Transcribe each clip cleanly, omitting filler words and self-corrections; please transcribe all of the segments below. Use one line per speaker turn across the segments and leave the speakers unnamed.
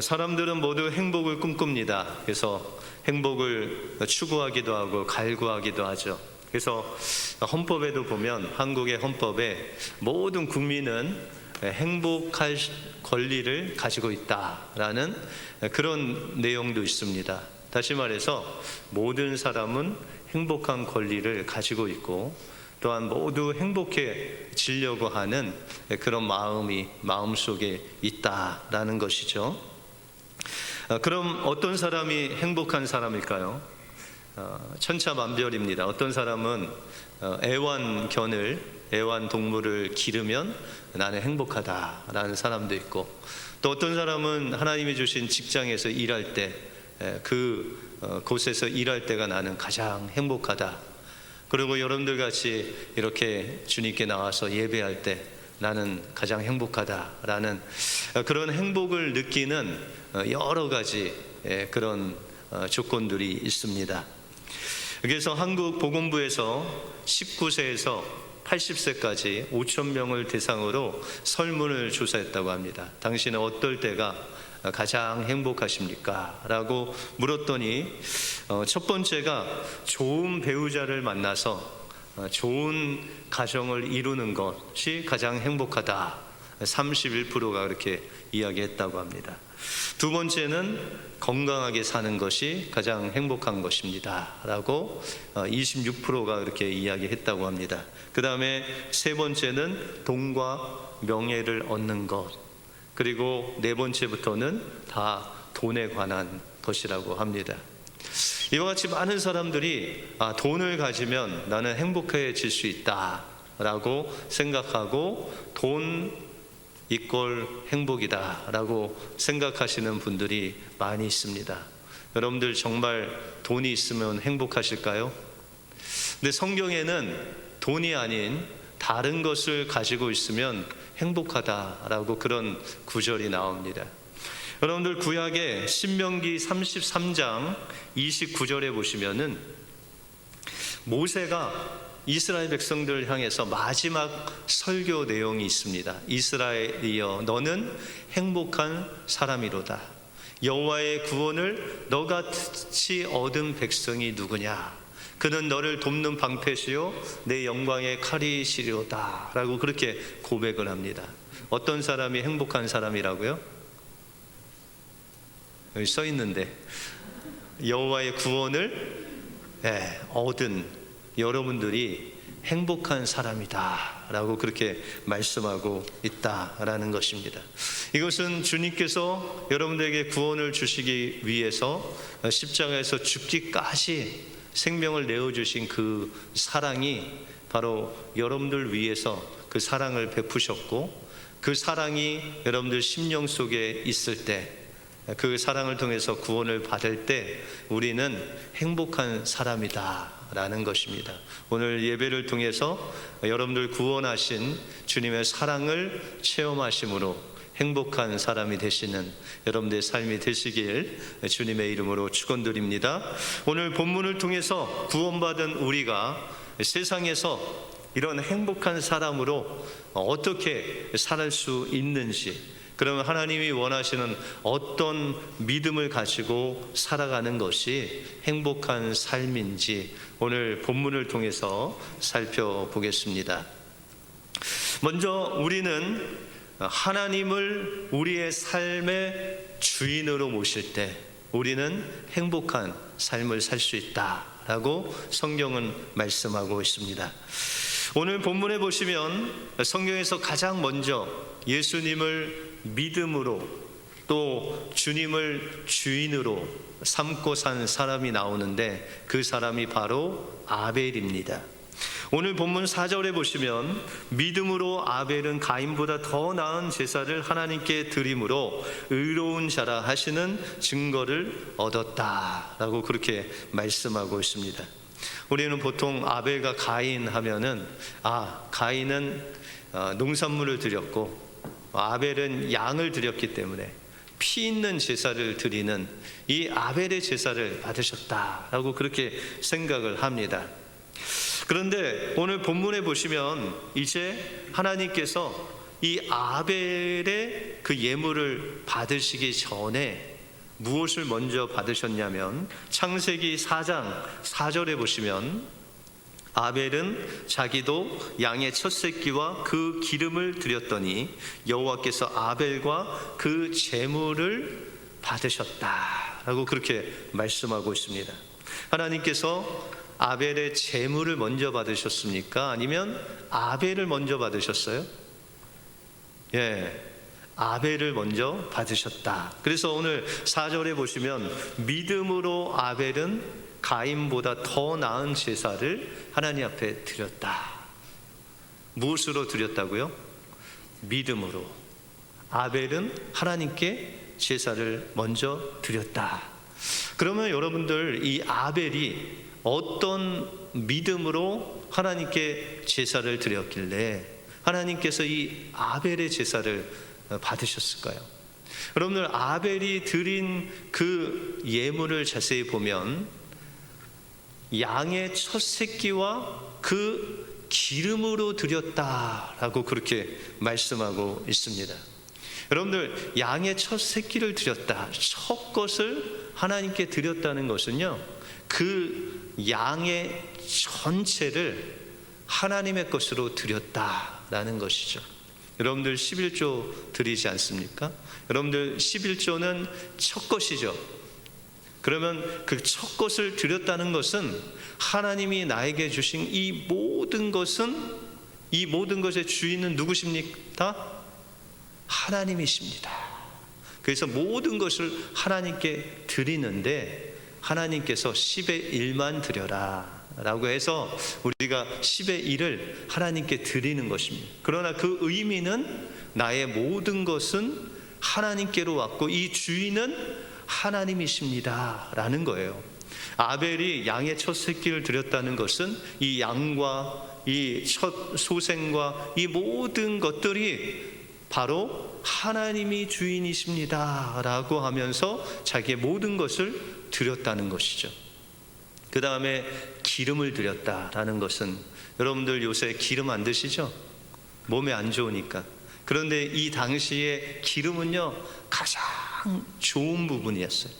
사람들은 모두 행복을 꿈꿉니다. 그래서 행복을 추구하기도 하고 갈구하기도 하죠. 그래서 헌법에도 보면, 한국의 헌법에 모든 국민은 행복할 권리를 가지고 있다라는 그런 내용도 있습니다. 다시 말해서 모든 사람은 행복한 권리를 가지고 있고, 또한 모두 행복해지려고 하는 그런 마음이 마음속에 있다라는 것이죠. 그럼 어떤 사람이 행복한 사람일까요? 천차만별입니다. 어떤 사람은 애완동물을 기르면 나는 행복하다라는 사람도 있고, 또 어떤 사람은 하나님이 주신 직장에서 일할 때 그곳에서 일할 때가 나는 가장 행복하다. 그리고 여러분들 같이 이렇게 주님께 나와서 예배할 때 나는 가장 행복하다라는 그런 행복을 느끼는 여러 가지 그런 조건들이 있습니다. 그래서 한국보건부에서 19세에서 80세까지 5,000명을 대상으로 설문을 조사했다고 합니다. 당신은 어떨 때가 가장 행복하십니까? 라고 물었더니 첫 번째가 좋은 배우자를 만나서 좋은 가정을 이루는 것이 가장 행복하다. 31%가 그렇게 이야기했다고 합니다. 두 번째는 건강하게 사는 것이 가장 행복한 것입니다 라고 26%가 그렇게 이야기했다고 합니다. 그 다음에 세 번째는 돈과 명예를 얻는 것, 그리고 네 번째부터는 다 돈에 관한 것이라고 합니다. 이와 같이 많은 사람들이 돈을 가지면 나는 행복해질 수 있다 라고 생각하고, 돈 이꼴 행복이다 라고 생각하시는 분들이 많이 있습니다. 여러분들 정말 돈이 있으면 행복하실까요? 근데 성경에는 돈이 아닌 다른 것을 가지고 있으면 행복하다라고 그런 구절이 나옵니다. 여러분들 구약의 신명기 33장 29절에 보시면은 모세가 이스라엘 백성들을 향해서 마지막 설교 내용이 있습니다. 이스라엘이여, 너는 행복한 사람이로다. 여호와의 구원을 너같이 얻은 백성이 누구냐? 그는 너를 돕는 방패시요 내 영광의 칼이시리로다 라고 그렇게 고백을 합니다. 어떤 사람이 행복한 사람이라고요? 여기 써 있는데, 여호와의 구원을 얻은 여러분들이 행복한 사람이다 라고 그렇게 말씀하고 있다라는 것입니다. 이것은 주님께서 여러분들에게 구원을 주시기 위해서 십자가에서 죽기까지 생명을 내어주신 그 사랑이 바로 여러분들 위해서 그 사랑을 베푸셨고, 그 사랑이 여러분들 심령 속에 있을 때, 그 사랑을 통해서 구원을 받을 때 우리는 행복한 사람이다 라는 것입니다. 오늘 예배를 통해서 여러분들 구원하신 주님의 사랑을 체험하심으로 행복한 사람이 되시는 여러분들의 삶이 되시길 주님의 이름으로 축원드립니다. 오늘 본문을 통해서 구원받은 우리가 세상에서 이런 행복한 사람으로 어떻게 살 수 있는지, 그러면 하나님이 원하시는 어떤 믿음을 가지고 살아가는 것이 행복한 삶인지 오늘 본문을 통해서 살펴보겠습니다. 먼저 우리는 하나님을 우리의 삶의 주인으로 모실 때 우리는 행복한 삶을 살 수 있다라고 성경은 말씀하고 있습니다. 오늘 본문에 보시면 성경에서 가장 먼저 예수님을 믿음으로 또 주님을 주인으로 삼고 산 사람이 나오는데, 그 사람이 바로 아벨입니다. 오늘 본문 4절에 보시면 믿음으로 아벨은 가인보다 더 나은 제사를 하나님께 드림으로 의로운 자라 하시는 증거를 얻었다라고 그렇게 말씀하고 있습니다. 우리는 보통 아벨과 가인 하면은 가인은 농산물을 드렸고 아벨은 양을 드렸기 때문에 피 있는 제사를 드리는 이 아벨의 제사를 받으셨다라고 그렇게 생각을 합니다. 그런데 오늘 본문에 보시면 이제 하나님께서 이 아벨의 그 예물을 받으시기 전에 무엇을 먼저 받으셨냐면 창세기 4장 4절에 보시면 아벨은 자기도 양의 첫 새끼와 그 기름을 드렸더니 여호와께서 아벨과 그 제물을 받으셨다라고 그렇게 말씀하고 있습니다. 하나님께서 아벨의 제물을 먼저 받으셨습니까? 아니면 아벨을 먼저 받으셨어요? 아벨을 먼저 받으셨다. 그래서 오늘 4절에 보시면 믿음으로 아벨은 가인보다 더 나은 제사를 하나님 앞에 드렸다. 무엇으로 드렸다고요? 믿음으로. 아벨은 하나님께 제사를 먼저 드렸다. 그러면 여러분들, 이 아벨이 어떤 믿음으로 하나님께 제사를 드렸길래 하나님께서 이 아벨의 제사를 받으셨을까요? 여러분들, 아벨이 드린 그 예물을 자세히 보면 양의 첫 새끼와 그 기름으로 드렸다라고 그렇게 말씀하고 있습니다. 여러분들, 양의 첫 새끼를 드렸다, 첫 것을 하나님께 드렸다는 것은요, 그 양의 전체를 하나님의 것으로 드렸다라는 것이죠. 여러분들 11조 드리지 않습니까? 여러분들 11조는 첫 것이죠. 그러면 그 첫 것을 드렸다는 것은 하나님이 나에게 주신 이 모든 것은, 이 모든 것의 주인은 누구십니까? 하나님이십니다. 그래서 모든 것을 하나님께 드리는데 하나님께서 10의 1만 드려라 라고 해서 우리가 10의 1을 하나님께 드리는 것입니다. 그러나 그 의미는 나의 모든 것은 하나님께로 왔고 이 주인은 하나님이십니다 라는 거예요. 아벨이 양의 첫 새끼를 드렸다는 것은 이 양과 이 첫 소생과 이 모든 것들이 바로 하나님이 주인이십니다 라고 하면서 자기의 모든 것을 드렸다는 것이죠. 그 다음에 기름을 드렸다라는 것은, 여러분들 요새 기름 안 드시죠? 몸에 안 좋으니까. 그런데 이 당시에 기름은요 가장 좋은 부분이었어요.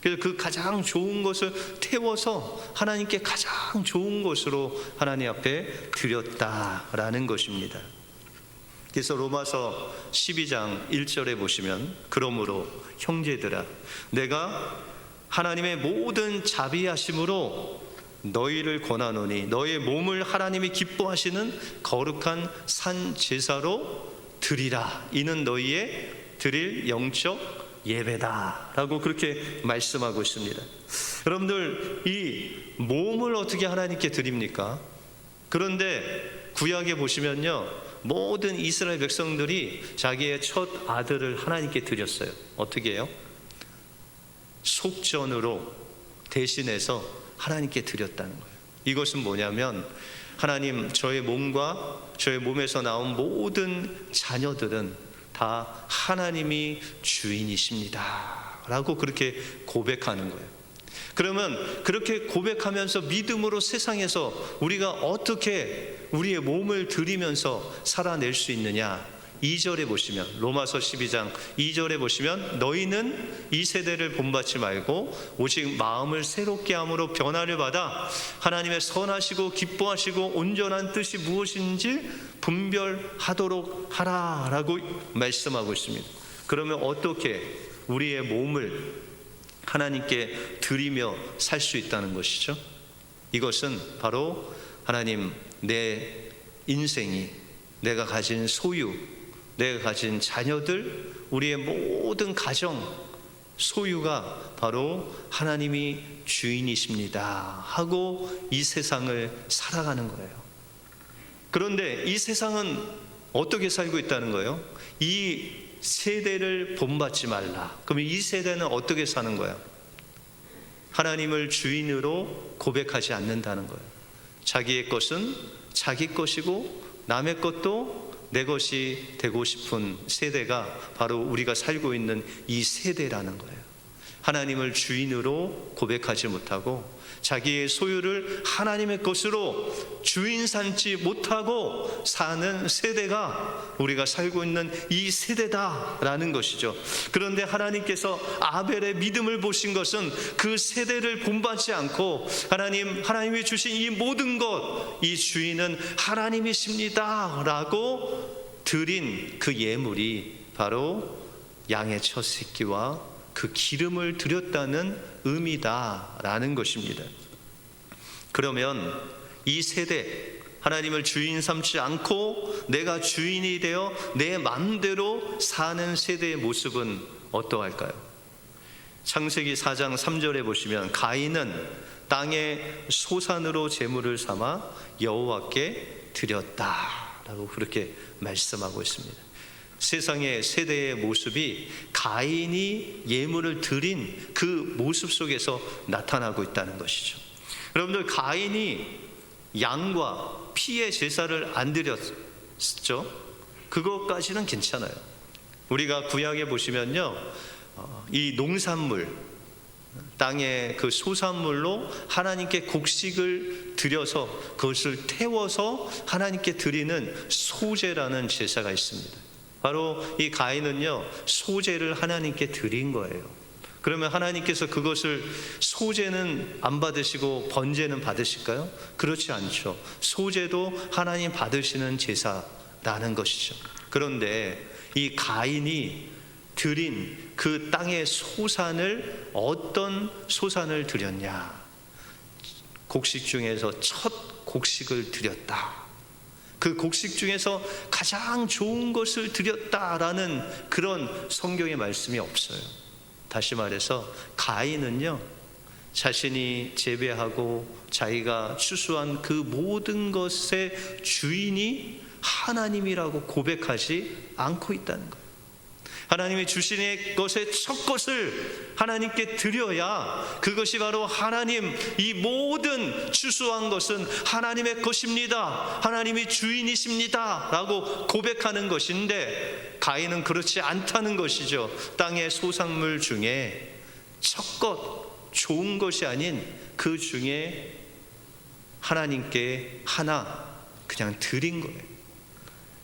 그래서 그 가장 좋은 것을 태워서 하나님께 가장 좋은 것으로 하나님 앞에 드렸다라는 것입니다. 그래서 로마서 12장 1절에 보시면 그러므로 형제들아 내가 하나님의 모든 자비하심으로 너희를 권하노니 너의 몸을 하나님이 기뻐하시는 거룩한 산 제사로 드리라. 이는 너희의 드릴 영적 예배다라고 그렇게 말씀하고 있습니다. 여러분들, 이 몸을 어떻게 하나님께 드립니까? 그런데 구약에 보시면요, 모든 이스라엘 백성들이 자기의 첫 아들을 하나님께 드렸어요. 어떻게 해요? 속전으로 대신해서 하나님께 드렸다는 거예요. 이것은 뭐냐면, 하나님, 저의 몸과 저의 몸에서 나온 모든 자녀들은 다 하나님이 주인이십니다 라고 그렇게 고백하는 거예요. 그러면 그렇게 고백하면서 믿음으로 세상에서 우리가 어떻게 우리의 몸을 드리면서 살아낼 수 있느냐? 2절에 보시면, 로마서 12장 2절에 보시면 너희는 이 세대를 본받지 말고 오직 마음을 새롭게 함으로 변화를 받아 하나님의 선하시고 기뻐하시고 온전한 뜻이 무엇인지 분별하도록 하라라고 말씀하고 있습니다. 그러면 어떻게 우리의 몸을 하나님께 드리며 살 수 있다는 것이죠? 이것은 바로 하나님, 내 인생이, 내가 가진 소유, 내가 가진 자녀들, 우리의 모든 가정 소유가 바로 하나님이 주인이십니다 하고 이 세상을 살아가는 거예요. 그런데 이 세상은 어떻게 살고 있다는 거예요? 이 세대를 본받지 말라. 그럼 이 세대는 어떻게 사는 거야? 하나님을 주인으로 고백하지 않는다는 거예요. 자기의 것은 자기 것이고 남의 것도 내 것이 되고 싶은 세대가 바로 우리가 살고 있는 이 세대라는 거예요. 하나님을 주인으로 고백하지 못하고 자기의 소유를 하나님의 것으로 주인 삼지 못하고 사는 세대가 우리가 살고 있는 이 세대다라는 것이죠. 그런데 하나님께서 아벨의 믿음을 보신 것은 그 세대를 본받지 않고 하나님이 주신 이 모든 것, 이 주인은 하나님이십니다 라고 드린 그 예물이 바로 양의 첫 새끼와 그 기름을 드렸다는 의미다라는 것입니다. 그러면 이 세대, 하나님을 주인 삼지 않고 내가 주인이 되어 내 마음대로 사는 세대의 모습은 어떠할까요? 창세기 4장 3절에 보시면 가인은 땅의 소산으로 제물을 삼아 여호와께 드렸다라고 그렇게 말씀하고 있습니다. 세상의 세대의 모습이 가인이 예물을 드린 그 모습 속에서 나타나고 있다는 것이죠. 여러분들, 가인이 양과 피의 제사를 안 드렸죠? 그것까지는 괜찮아요. 우리가 구약에 보시면요, 이 농산물, 땅의 그 소산물로 하나님께 곡식을 드려서 그것을 태워서 하나님께 드리는 소제라는 제사가 있습니다. 바로 이 가인은요, 소제를 하나님께 드린 거예요. 그러면 하나님께서 그것을, 소제는 안 받으시고 번제는 받으실까요? 그렇지 않죠. 소제도 하나님 받으시는 제사라는 것이죠. 그런데 이 가인이 드린 그 땅의 소산을, 어떤 소산을 드렸냐? 곡식 중에서 첫 곡식을 드렸다. 그 곡식 중에서 가장 좋은 것을 드렸다라는 그런 성경의 말씀이 없어요. 다시 말해서 가인은요, 자신이 재배하고 자기가 추수한 그 모든 것의 주인이 하나님이라고 고백하지 않고 있다는 거예요. 하나님이 주신 것의 첫 것을 하나님께 드려야 그것이 바로 하나님, 이 모든 추수한 것은 하나님의 것입니다, 하나님이 주인이십니다 라고 고백하는 것인데, 가인은 그렇지 않다는 것이죠. 땅의 소산물 중에 첫 것, 좋은 것이 아닌 그 중에 하나님께 하나 그냥 드린 거예요.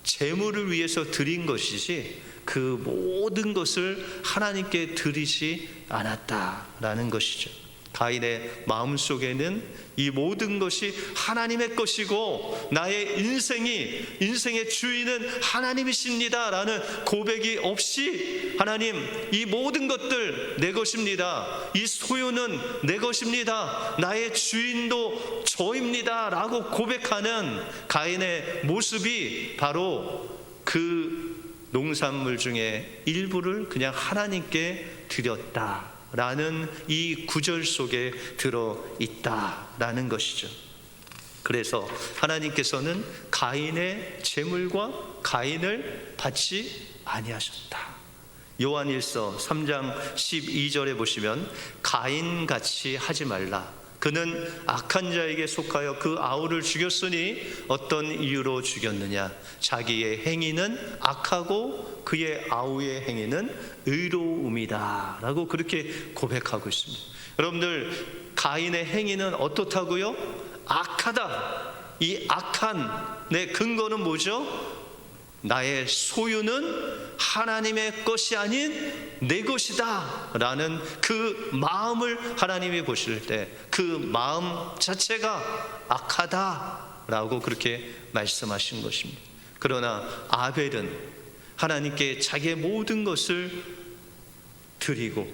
재물을 위해서 드린 것이지 그 모든 것을 하나님께 드리지 않았다라는 것이죠. 가인의 마음속에는 이 모든 것이 하나님의 것이고 나의 인생의 주인은 하나님이십니다 라는 고백이 없이, 하나님, 이 모든 것들 내 것입니다, 이 소유는 내 것입니다, 나의 주인도 저입니다 라고 고백하는 가인의 모습이 바로 그 농산물 중에 일부를 그냥 하나님께 드렸다라는 이 구절 속에 들어있다라는 것이죠. 그래서 하나님께서는 가인의 재물과 가인을 받지 아니하셨다. 요한일서 3장 12절에 보시면 가인같이 하지 말라. 그는 악한 자에게 속하여 그 아우를 죽였으니 어떤 이유로 죽였느냐? 자기의 행위는 악하고 그의 아우의 행위는 의로움이다 라고 그렇게 고백하고 있습니다. 여러분들, 가인의 행위는 어떻다고요? 악하다. 이 악한 내 근거는 뭐죠? 나의 소유는 하나님의 것이 아닌 내 것이다 라는 그 마음을 하나님이 보실 때 그 마음 자체가 악하다 라고 그렇게 말씀하신 것입니다. 그러나 아벨은 하나님께 자기의 모든 것을 드리고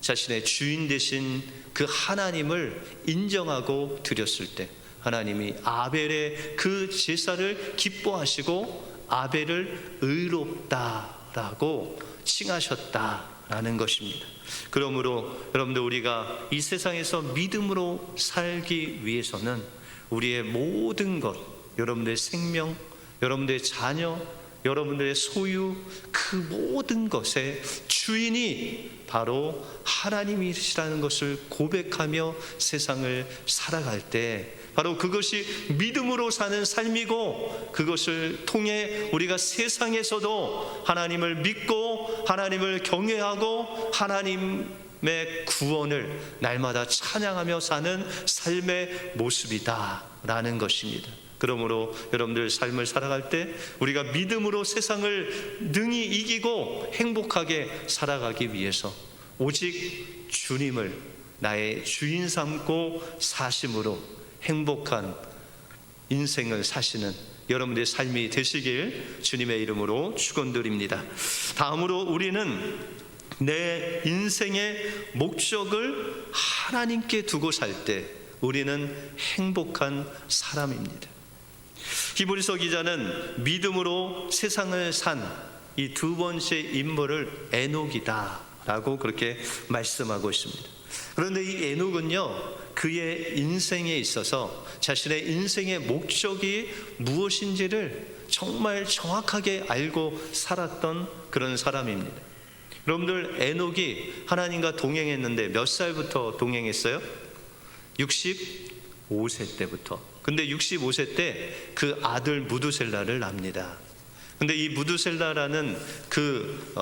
자신의 주인 되신 그 하나님을 인정하고 드렸을 때 하나님이 아벨의 그 제사를 기뻐하시고 아벨을 의롭다라고 칭하셨다라는 것입니다. 그러므로 여러분들, 우리가 이 세상에서 믿음으로 살기 위해서는 우리의 모든 것, 여러분들의 생명, 여러분들의 자녀, 여러분들의 소유, 그 모든 것의 주인이 바로 하나님이시라는 것을 고백하며 세상을 살아갈 때 바로 그것이 믿음으로 사는 삶이고, 그것을 통해 우리가 세상에서도 하나님을 믿고 하나님을 경외하고 하나님의 하나님의 구원을 날마다 찬양하며 사는 삶의 모습이다라는 것입니다. 그러므로 여러분들 삶을 살아갈 때 우리가 믿음으로 세상을 능히 이기고 행복하게 살아가기 위해서 오직 주님을 나의 주인 삼고 사심으로 행복한 인생을 사시는 여러분들의 삶이 되시길 주님의 이름으로 축원드립니다. 다음으로 우리는 내 인생의 목적을 하나님께 두고 살 때 우리는 행복한 사람입니다. 히브리서 기자는 믿음으로 세상을 산 이 두 번째 인물을 에녹이다라고 그렇게 말씀하고 있습니다. 그런데 이 에녹은요, 그의 인생에 있어서 자신의 인생의 목적이 무엇인지를 정말 정확하게 알고 살았던 그런 사람입니다. 여러분들, 에녹이 하나님과 동행했는데 몇 살부터 동행했어요? 65세 때부터. 근데 65세 때 그 아들 무두셀라를 낳습니다. 근데 이 무두셀라라는 그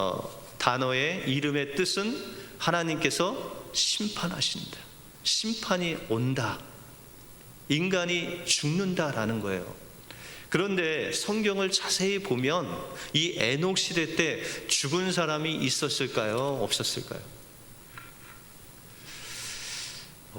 단어의 이름의 뜻은 하나님께서 심판하신다, 심판이 온다, 인간이 죽는다라는 거예요. 그런데 성경을 자세히 보면 이 에녹 시대 때 죽은 사람이 있었을까요? 없었을까요?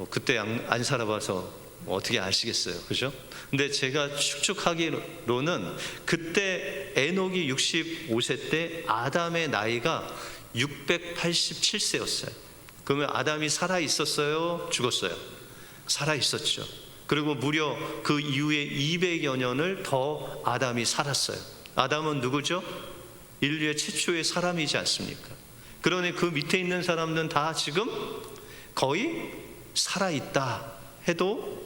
그때 안 살아봐서 어떻게 아시겠어요, 그죠? 근데 제가 추측하기로는 그때 에녹이 65세 때 아담의 나이가 687세였어요. 그러면 아담이 살아 있었어요? 죽었어요? 살아 있었죠. 그리고 무려 그 이후에 200여 년을 더 아담이 살았어요. 아담은 누구죠? 인류의 최초의 사람이지 않습니까? 그러니 그 밑에 있는 사람들은 다 지금 거의 살아있다 해도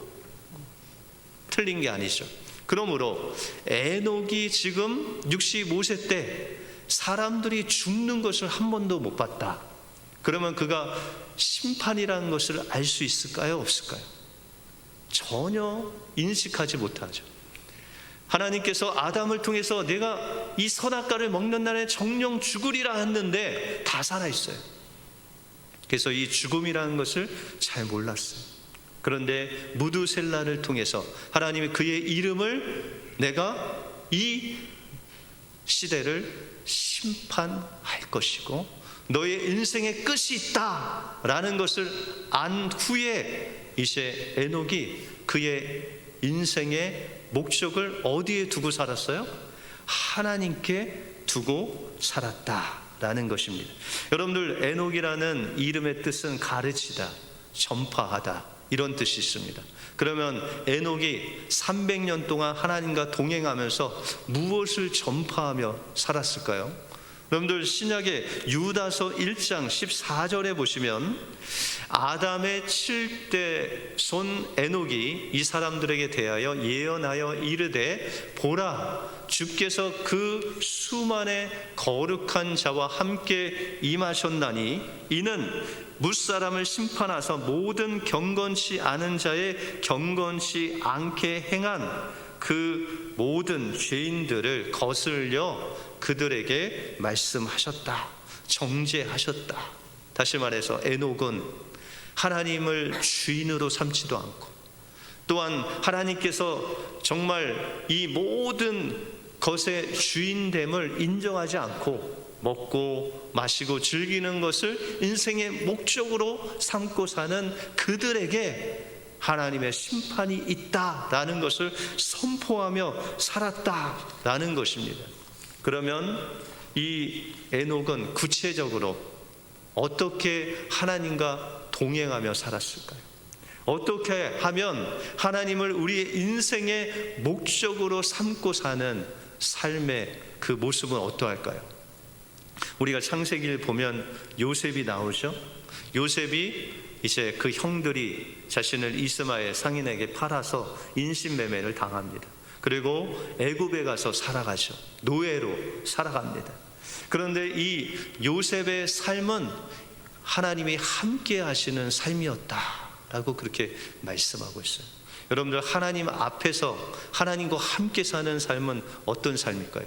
틀린 게 아니죠. 그러므로 에녹이 지금 65세 때 사람들이 죽는 것을 한 번도 못 봤다. 그러면 그가 심판이라는 것을 알 수 있을까요? 없을까요? 전혀 인식하지 못하죠. 하나님께서 아담을 통해서 내가 이 선악과를 먹는 날에 정령 죽으리라 했는데 다 살아있어요. 그래서 이 죽음이라는 것을 잘 몰랐어요. 그런데 무두셀라를 통해서 하나님이 그의 이름을 내가 이 시대를 심판할 것이고 너의 인생의 끝이 있다라는 것을 안 후에 이제 에녹이 그의 인생의 목적을 어디에 두고 살았어요? 하나님께 두고 살았다라는 것입니다. 여러분들, 에녹이라는 이름의 뜻은 가르치다, 전파하다 이런 뜻이 있습니다. 그러면 에녹이 300년 동안 하나님과 동행하면서 무엇을 전파하며 살았을까요? 여러분들, 신약의 유다서 1장 14절에 보시면 아담의 7대 손 에녹이 이 사람들에게 대하여 예언하여 이르되 보라, 주께서 그 수만의 거룩한 자와 함께 임하셨나니 이는 뭇사람을 심판하사 모든 경건치 않은 자의 경건치 않게 행한 그 모든 죄인들을 거슬려 그들에게 말씀하셨다, 정죄하셨다. 다시 말해서 에녹은 하나님을 주인으로 삼지도 않고 또한 하나님께서 정말 이 모든 것의 주인됨을 인정하지 않고 먹고 마시고 즐기는 것을 인생의 목적으로 삼고 사는 그들에게 하나님의 심판이 있다라는 것을 선포하며 살았다라는 것입니다. 그러면 이 에녹은 구체적으로 어떻게 하나님과 동행하며 살았을까요? 어떻게 하면 하나님을 우리의 인생의 목적으로 삼고 사는 삶의 그 모습은 어떠할까요? 우리가 창세기를 보면 요셉이 나오죠. 요셉이 이제 그 형들이 자신을 이스마엘 상인에게 팔아서 인신매매를 당합니다. 그리고 애굽에 가서 살아가죠. 노예로 살아갑니다. 그런데 이 요셉의 삶은 하나님이 함께 하시는 삶이었다라고 그렇게 말씀하고 있어요. 여러분들, 하나님 앞에서 하나님과 함께 사는 삶은 어떤 삶일까요?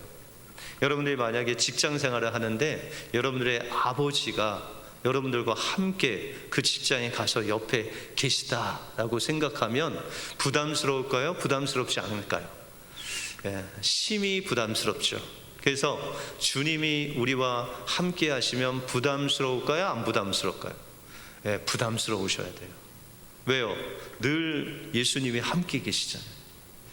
여러분들이 만약에 직장 생활을 하는데 여러분들의 아버지가 여러분들과 함께 그 직장에 가서 옆에 계시다라고 생각하면 부담스러울까요? 부담스럽지 않을까요? 심히 부담스럽죠. 그래서 주님이 우리와 함께 하시면 부담스러울까요? 안 부담스러울까요? 부담스러우셔야 돼요. 왜요? 늘 예수님이 함께 계시잖아요.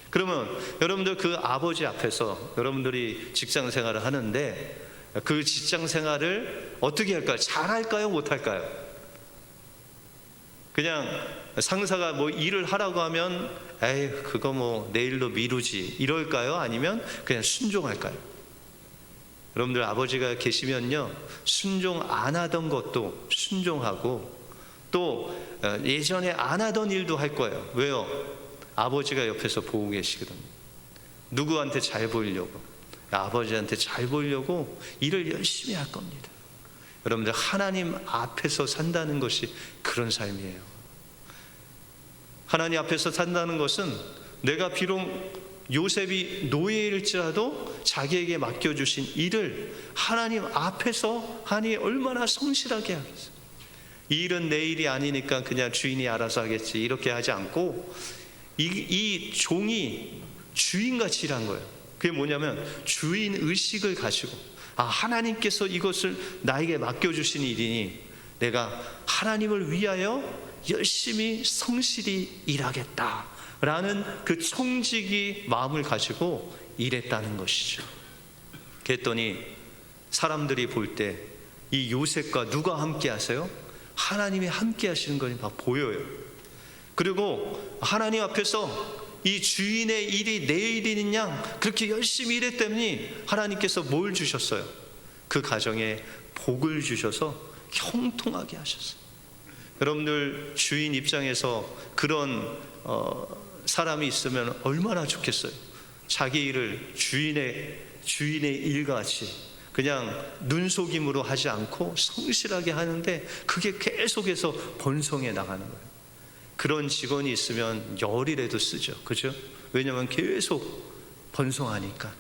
그러면 여러분들 그 아버지 앞에서 여러분들이 직장 생활을 하는데 그 직장 생활을 어떻게 할까요? 잘할까요? 못할까요? 그냥 상사가 뭐 일을 하라고 하면 에이 그거 뭐 내일로 미루지 이럴까요? 아니면 그냥 순종할까요? 여러분들 아버지가 계시면요 순종 안 하던 것도 순종하고 또 예전에 안 하던 일도 할 거예요. 왜요? 아버지가 옆에서 보고 계시거든요. 누구한테 잘 보이려고? 아버지한테 잘 보이려고 일을 열심히 할 겁니다. 여러분들 하나님 앞에서 산다는 것이 그런 삶이에요. 하나님 앞에서 산다는 것은 내가 비록 요셉이 노예일지라도 자기에게 맡겨주신 일을 하나님 앞에서 하니 얼마나 성실하게 하겠어요. 이 일은 내 일이 아니니까 그냥 주인이 알아서 하겠지 이렇게 하지 않고 이 종이 주인같이 일한 거예요. 그게 뭐냐면 주인 의식을 가지고 하나님께서 이것을 나에게 맡겨주신 일이니 내가 하나님을 위하여 열심히 성실히 일하겠다라는 그 청지기 마음을 가지고 일했다는 것이죠. 그랬더니 사람들이 볼 때 이 요셉과 누가 함께 하세요? 하나님이 함께 하시는 것이 막 보여요. 그리고 하나님 앞에서 이 주인의 일이 내 일인 양 그렇게 열심히 일했더니 하나님께서 뭘 주셨어요? 그 가정에 복을 주셔서 형통하게 하셨어요. 여러분들 주인 입장에서 그런 사람이 있으면 얼마나 좋겠어요. 자기 일을 주인의 일같이 그냥 눈속임으로 하지 않고 성실하게 하는데 그게 계속해서 번성해 나가는 거예요. 그런 직원이 있으면 열이라도 쓰죠. 그죠? 왜냐하면 계속 번성하니까.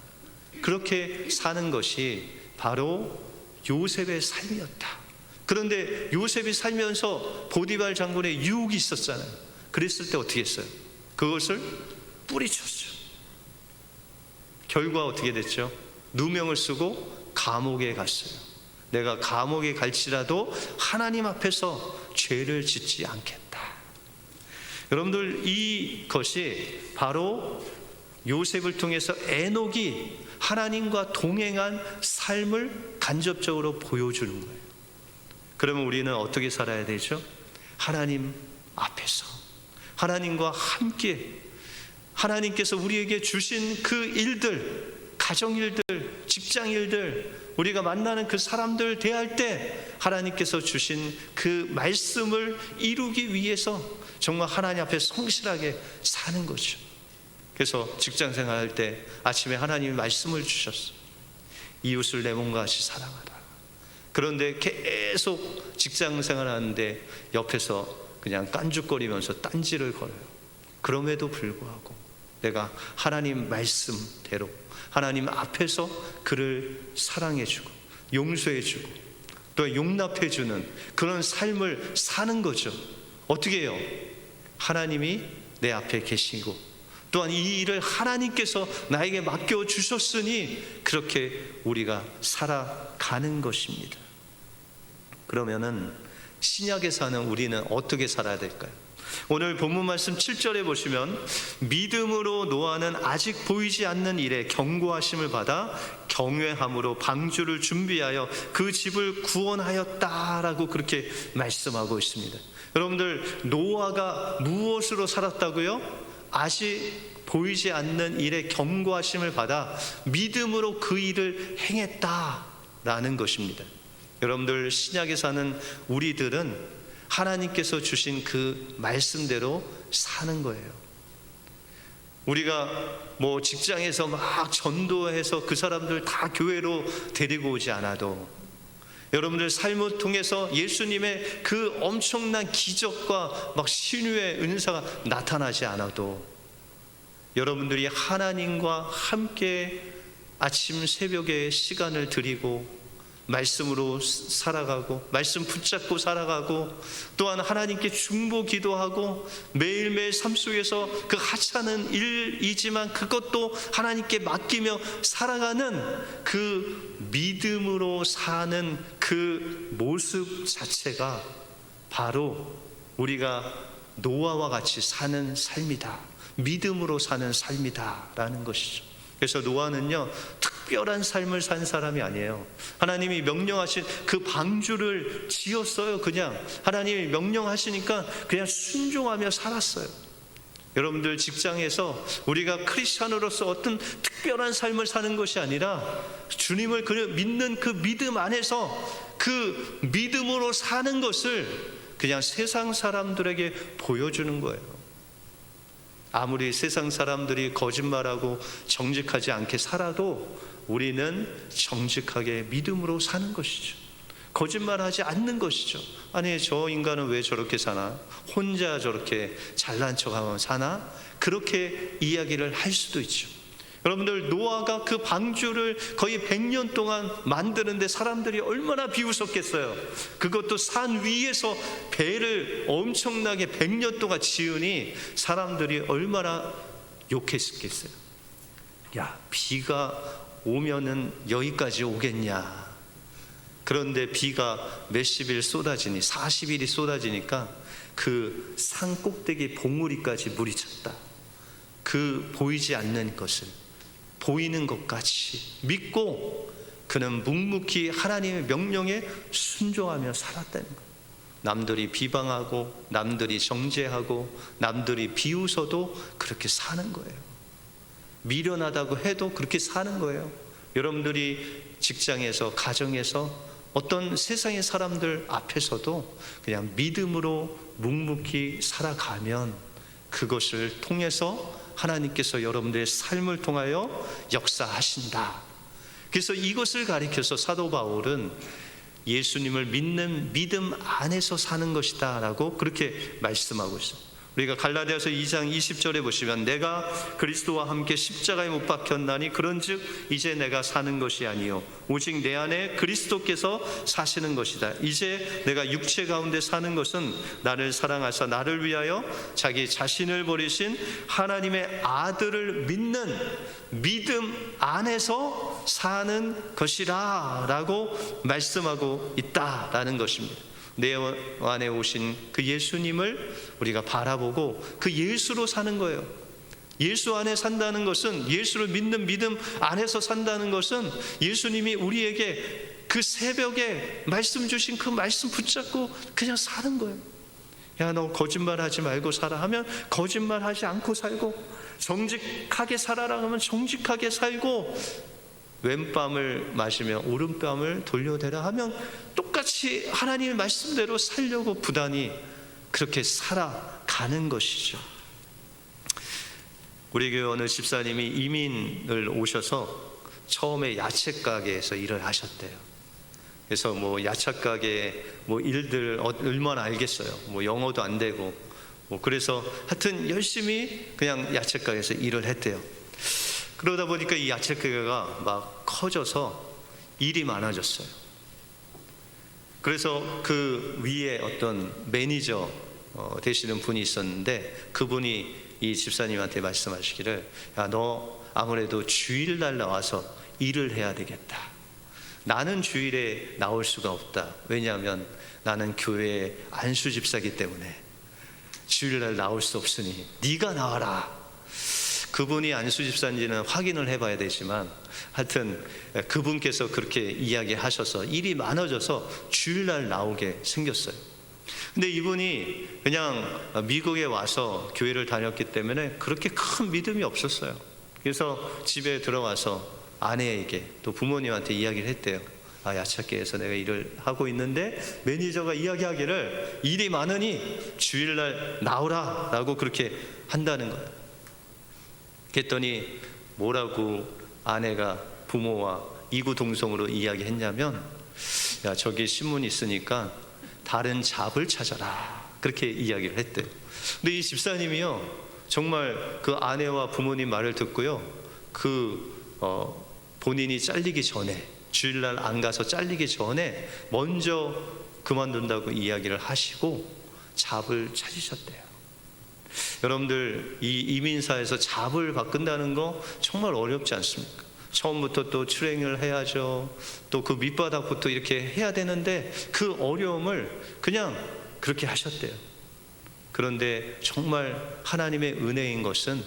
그렇게 사는 것이 바로 요셉의 삶이었다. 그런데 요셉이 살면서 보디발 장군의 유혹이 있었잖아요. 그랬을 때 어떻게 했어요? 그것을 뿌리쳤죠. 결과 어떻게 됐죠? 누명을 쓰고 감옥에 갔어요. 내가 감옥에 갈지라도 하나님 앞에서 죄를 짓지 않겠다. 여러분들 이것이 바로 요셉을 통해서 에녹이 하나님과 동행한 삶을 간접적으로 보여주는 거예요. 그러면 우리는 어떻게 살아야 되죠? 하나님 앞에서 하나님과 함께 하나님께서 우리에게 주신 그 일들, 가정일들, 직장일들, 우리가 만나는 그 사람들 대할 때 하나님께서 주신 그 말씀을 이루기 위해서 정말 하나님 앞에 성실하게 사는 거죠. 그래서 직장 생활할 때 아침에 하나님이 말씀을 주셨어요. 이웃을 내 몸과 같이 사랑하라. 그런데 계속 직장 생활하는데 옆에서 그냥 깐죽거리면서 딴지를 걸어요. 그럼에도 불구하고 내가 하나님 말씀대로 하나님 앞에서 그를 사랑해주고 용서해주고 또 용납해주는 그런 삶을 사는 거죠. 어떻게 해요? 하나님이 내 앞에 계시고 또한 이 일을 하나님께서 나에게 맡겨주셨으니 그렇게 우리가 살아가는 것입니다. 그러면은 신약에 사는 우리는 어떻게 살아야 될까요? 오늘 본문 말씀 7절에 보시면 믿음으로 노아는 아직 보이지 않는 일에 경고하심을 받아 경외함으로 방주를 준비하여 그 집을 구원하였다라고 그렇게 말씀하고 있습니다. 여러분들 노아가 무엇으로 살았다고요? 아직 보이지 않는 일에 경고하심을 받아 믿음으로 그 일을 행했다라는 것입니다. 여러분들 신약에 사는 우리들은 하나님께서 주신 그 말씀대로 사는 거예요. 우리가 뭐 직장에서 막 전도해서 그 사람들 다 교회로 데리고 오지 않아도 여러분들 삶을 통해서 예수님의 그 엄청난 기적과 막 신유의 은사가 나타나지 않아도 여러분들이 하나님과 함께 아침 새벽에 시간을 드리고 말씀으로 살아가고 말씀 붙잡고 살아가고 또한 하나님께 중보 기도하고 매일매일 삶 속에서 그 하찮은 일이지만 그것도 하나님께 맡기며 살아가는 그 믿음으로 사는 그 모습 자체가 바로 우리가 노아와 같이 사는 삶이다, 믿음으로 사는 삶이다 라는 것이죠. 그래서 노아는요 특별한 삶을 산 사람이 아니에요. 하나님이 명령하신 그 방주를 지었어요. 그냥 하나님이 명령하시니까 그냥 순종하며 살았어요. 여러분들 직장에서 우리가 크리스찬으로서 어떤 특별한 삶을 사는 것이 아니라 주님을 믿는 그 믿음 안에서 그 믿음으로 사는 것을 그냥 세상 사람들에게 보여주는 거예요. 아무리 세상 사람들이 거짓말하고 정직하지 않게 살아도 우리는 정직하게 믿음으로 사는 것이죠. 거짓말하지 않는 것이죠. 아니 저 인간은 왜 저렇게 사나? 혼자 저렇게 잘난 척하면 사나? 그렇게 이야기를 할 수도 있죠. 여러분들 노아가 그 방주를 거의 100년 동안 만드는데 사람들이 얼마나 비웃었겠어요. 그것도 산 위에서 배를 엄청나게 100년 동안 지으니 사람들이 얼마나 욕했겠어요. 야, 비가 오면은 여기까지 오겠냐. 그런데 비가 몇십일 쏟아지니 40일이 쏟아지니까 그 산 꼭대기 봉우리까지 물이 찼다. 그 보이지 않는 것을 보이는 것 같이 믿고 그는 묵묵히 하나님의 명령에 순종하며 살았다는 거예요. 남들이 비방하고 남들이 정죄하고 남들이 비웃어도 그렇게 사는 거예요. 미련하다고 해도 그렇게 사는 거예요. 여러분들이 직장에서 가정에서 어떤 세상의 사람들 앞에서도 그냥 믿음으로 묵묵히 살아가면 그것을 통해서 하나님께서 여러분들의 삶을 통하여 역사하신다. 그래서 이것을 가리켜서 사도 바울은 예수님을 믿는 믿음 안에서 사는 것이다 라고 그렇게 말씀하고 있어요. 우리가 갈라디아서 2장 20절에 보시면 내가 그리스도와 함께 십자가에 못 박혔나니 그런즉 이제 내가 사는 것이 아니요 오직 내 안에 그리스도께서 사시는 것이다. 이제 내가 육체 가운데 사는 것은 나를 사랑하사 나를 위하여 자기 자신을 버리신 하나님의 아들을 믿는 믿음 안에서 사는 것이라 라고 말씀하고 있다라는 것입니다. 내 안에 오신 그 예수님을 우리가 바라보고 그 예수로 사는 거예요. 예수 안에 산다는 것은, 예수를 믿는 믿음 안에서 산다는 것은 예수님이 우리에게 그 새벽에 말씀 주신 그 말씀 붙잡고 그냥 사는 거예요. 야, 너 거짓말하지 말고 살아 하면 거짓말하지 않고 살고, 정직하게 살아라 하면 정직하게 살고, 왼밤을 마시며 오른밤을 돌려대라 하면 똑같이 하나님의 말씀대로 살려고 부단히 그렇게 살아가는 것이죠. 우리 교회 어느 집사님이 이민을 오셔서 처음에 야채 가게에서 일을 하셨대요. 그래서 뭐 야채 가게 뭐 일들 얼마나 알겠어요. 뭐 영어도 안 되고 뭐 그래서 하여튼 열심히 그냥 야채 가게에서 일을 했대요. 그러다 보니까 이 야채 가게가 막 커져서 일이 많아졌어요. 그래서 그 위에 어떤 매니저 되시는 분이 있었는데 그분이 이 집사님한테 말씀하시기를, 야, 너 아무래도 주일날 나와서 일을 해야 되겠다. 나는 주일에 나올 수가 없다. 왜냐하면 나는 교회의 안수 집사이기 때문에 주일날 나올 수 없으니 네가 나와라. 그분이 안수 집사인지는 확인을 해봐야 되지만 하여튼 그분께서 그렇게 이야기하셔서 일이 많아져서 주일날 나오게 생겼어요. 근데 이분이 그냥 미국에 와서 교회를 다녔기 때문에 그렇게 큰 믿음이 없었어요. 그래서 집에 들어와서 아내에게 또 부모님한테 이야기를 했대요. 아, 야채가게에서 내가 일을 하고 있는데 매니저가 이야기하기를 일이 많으니 주일날 나오라 라고 그렇게 한다는 거예요. 그랬더니 뭐라고 아내가 부모와 이구동성으로 이야기했냐면, 야, 저기 신문 있으니까 다른 잡을 찾아라, 그렇게 이야기를 했대요. 근데 이 집사님이요 정말 그 아내와 부모님 말을 듣고요 본인이 잘리기 전에 주일날 안 가서 잘리기 전에 먼저 그만둔다고 이야기를 하시고 잡을 찾으셨대요. 여러분들, 이 이민사에서 잡을 바꾼다는 거 정말 어렵지 않습니까? 처음부터 또 출행을 해야죠. 또 그 밑바닥부터 이렇게 해야 되는데 그 어려움을 그냥 그렇게 하셨대요. 그런데 정말 하나님의 은혜인 것은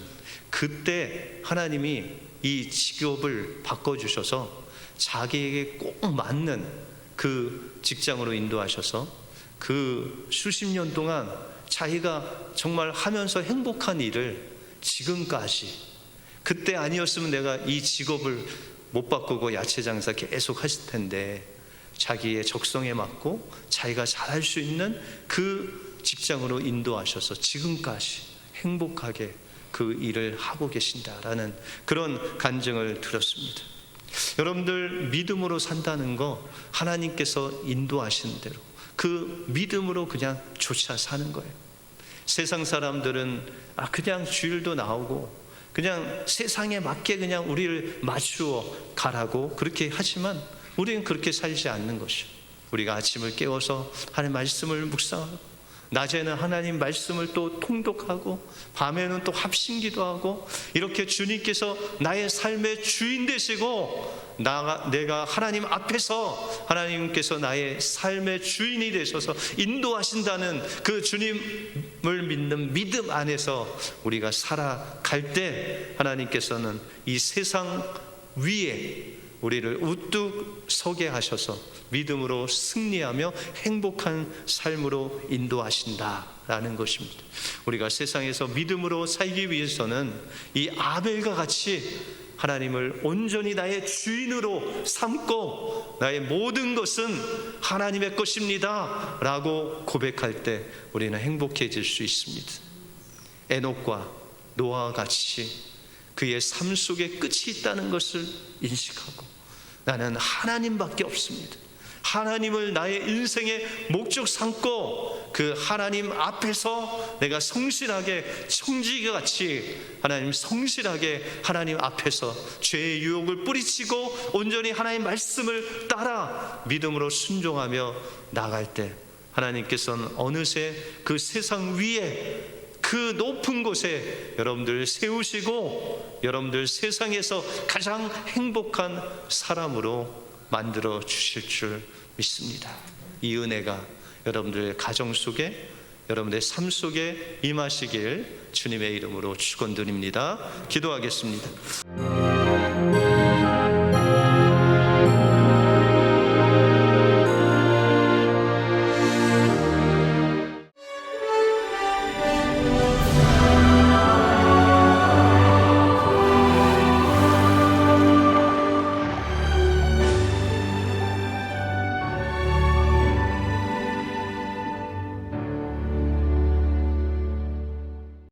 그때 하나님이 이 직업을 바꿔주셔서 자기에게 꼭 맞는 그 직장으로 인도하셔서 그 수십 년 동안 자기가 정말 하면서 행복한 일을 지금까지, 그때 아니었으면 내가 이 직업을 못 바꾸고 야채 장사 계속 했을 텐데 자기의 적성에 맞고 자기가 잘할 수 있는 그 직장으로 인도하셔서 지금까지 행복하게 그 일을 하고 계신다라는 그런 간증을 들었습니다. 여러분들, 믿음으로 산다는 거 하나님께서 인도하시는 대로 그 믿음으로 그냥 쫓아 사는 거예요. 세상 사람들은 그냥 주일도 나오고 그냥 세상에 맞게 그냥 우리를 맞추어 가라고 그렇게 하지만 우리는 그렇게 살지 않는 것이요. 우리가 아침을 깨워서 하나님 말씀을 묵상하고 낮에는 하나님 말씀을 또 통독하고 밤에는 또 합심기도 하고 이렇게 주님께서 나의 삶의 주인 되시고 내가 하나님 앞에서 하나님께서 나의 삶의 주인이 되셔서 인도하신다는 그 주님을 믿는 믿음 안에서 우리가 살아갈 때 하나님께서는 이 세상 위에 우리를 우뚝 서게 하셔서 믿음으로 승리하며 행복한 삶으로 인도하신다라는 것입니다. 우리가 세상에서 믿음으로 살기 위해서는 이 아벨과 같이 하나님을 온전히 나의 주인으로 삼고 나의 모든 것은 하나님의 것입니다 라고 고백할 때 우리는 행복해질 수 있습니다. 에녹과 노아와 같이 그의 삶 속에 끝이 있다는 것을 인식하고 나는 하나님밖에 없습니다. 하나님을 나의 인생의 목적 삼고 그 하나님 앞에서 내가 성실하게 청지기같이 하나님 성실하게 하나님 앞에서 죄의 유혹을 뿌리치고 온전히 하나님 말씀을 따라 믿음으로 순종하며 나갈 때 하나님께서는 어느새 그 세상 위에 그 높은 곳에 여러분들 세우시고 여러분들 세상에서 가장 행복한 사람으로 만들어 주실 줄 믿습니다. 이 은혜가 여러분들의 가정 속에 여러분들의 삶 속에 임하시길 주님의 이름으로 축원드립니다. 기도하겠습니다.